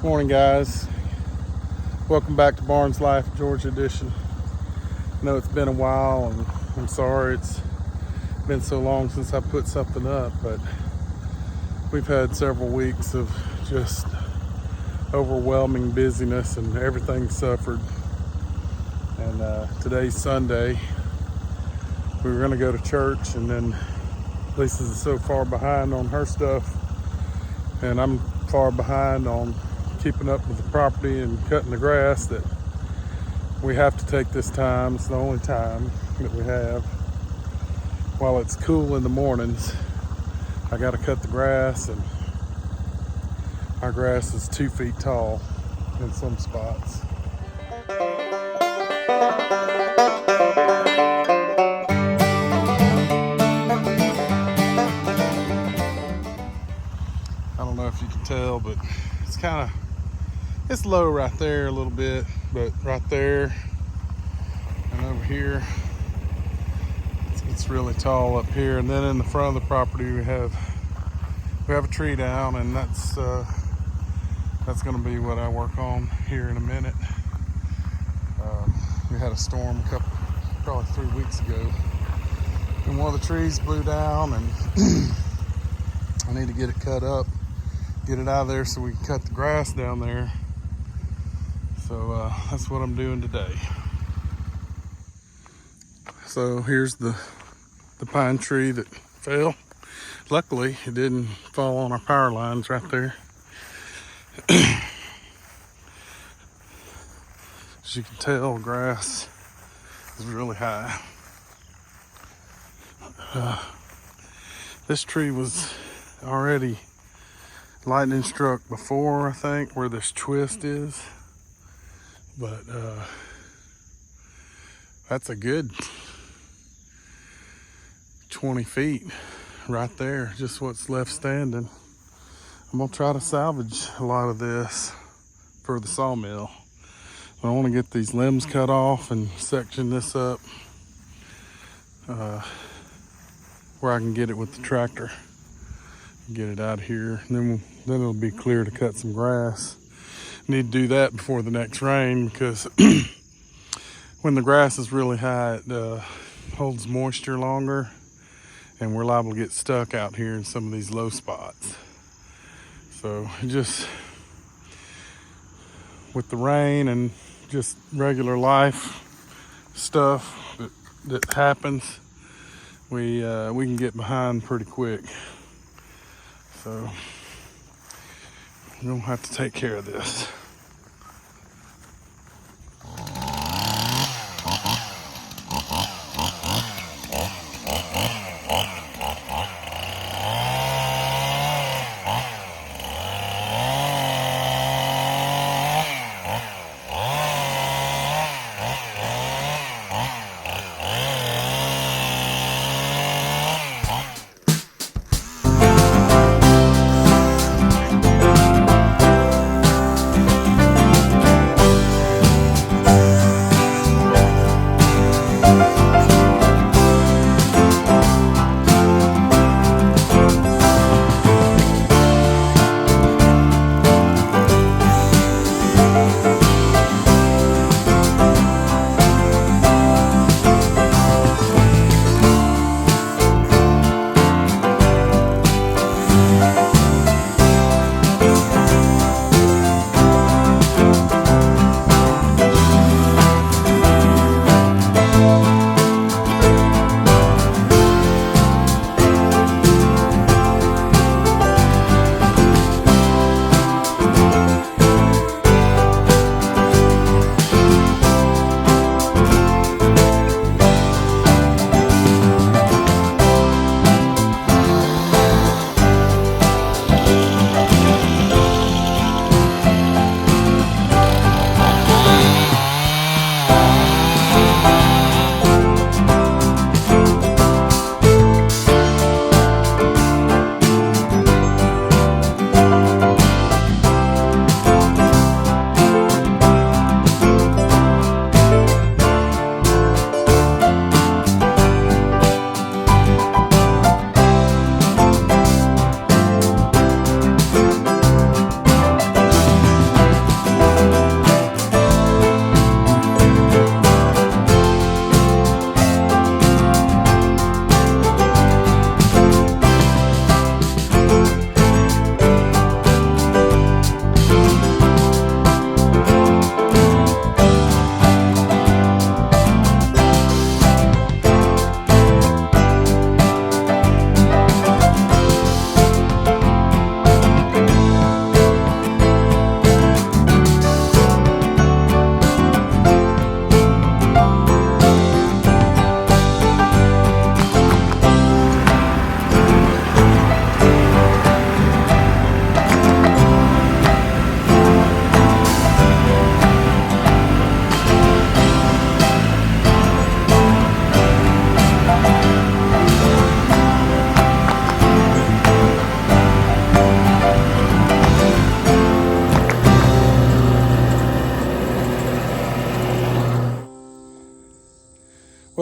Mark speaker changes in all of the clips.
Speaker 1: Morning, guys. Welcome back to Barnes Life, Georgia edition. I know it's been a while, and I'm sorry it's been so long since I put something up, but we've had several weeks of just overwhelming busyness and everything suffered. And today's Sunday. We were going to go to church, and then Lisa's so far behind on her stuff, and I'm far behind on keeping up with the property and cutting the grass that we have to take this time. It's the only time that we have. While it's cool in the mornings, I got to cut the grass, and our grass is 2 feet tall in some spots. I don't know if you can tell, but it's low right there a little bit, but right there and over here, it's really tall up here. And then in the front of the property, we have a tree down, and that's going to be what I work on here in a minute. We had a storm probably 3 weeks ago, and one of the trees blew down, and I need to get it cut up, get it out of there so we can cut the grass down there. So that's what I'm doing today. So here's the pine tree that fell. Luckily, it didn't fall on our power lines right there. As you can tell, grass is really high. This tree was already lightning struck before, I think, where this twist is. But that's a good 20 feet right there, just what's left standing. I'm gonna try to salvage a lot of this for the sawmill. I want to get these limbs cut off and section this up where I can get it with the tractor, get it out of here, and then it'll be clear to cut some grass. Need to do that before the next rain, because when the grass is really high, it holds moisture longer, and we're liable to get stuck out here in some of these low spots. So just with the rain and just regular life stuff that happens, we can get behind pretty quick. So we're gonna have to take care of this.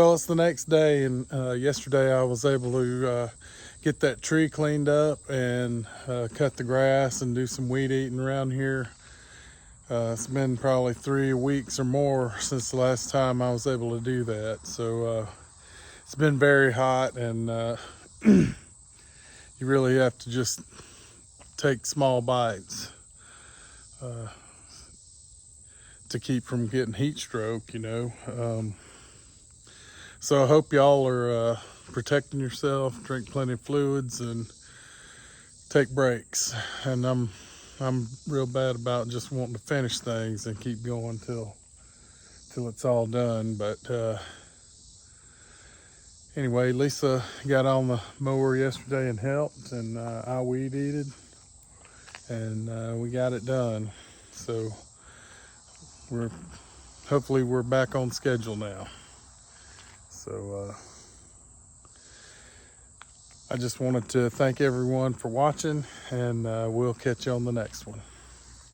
Speaker 1: Well, it's the next day, and yesterday I was able to get that tree cleaned up and cut the grass and do some weed eating around here. It's been probably 3 weeks or more since the last time I was able to do that. So it's been very hot, and you really have to just take small bites to keep from getting heat stroke, you know. So I hope y'all are protecting yourself, drink plenty of fluids, and take breaks. And I'm real bad about just wanting to finish things and keep going till it's all done. But anyway, Lisa got on the mower yesterday and helped, and I weed eated, and we got it done. So hopefully we're back on schedule now. So I just wanted to thank everyone for watching, and we'll catch you on the next one.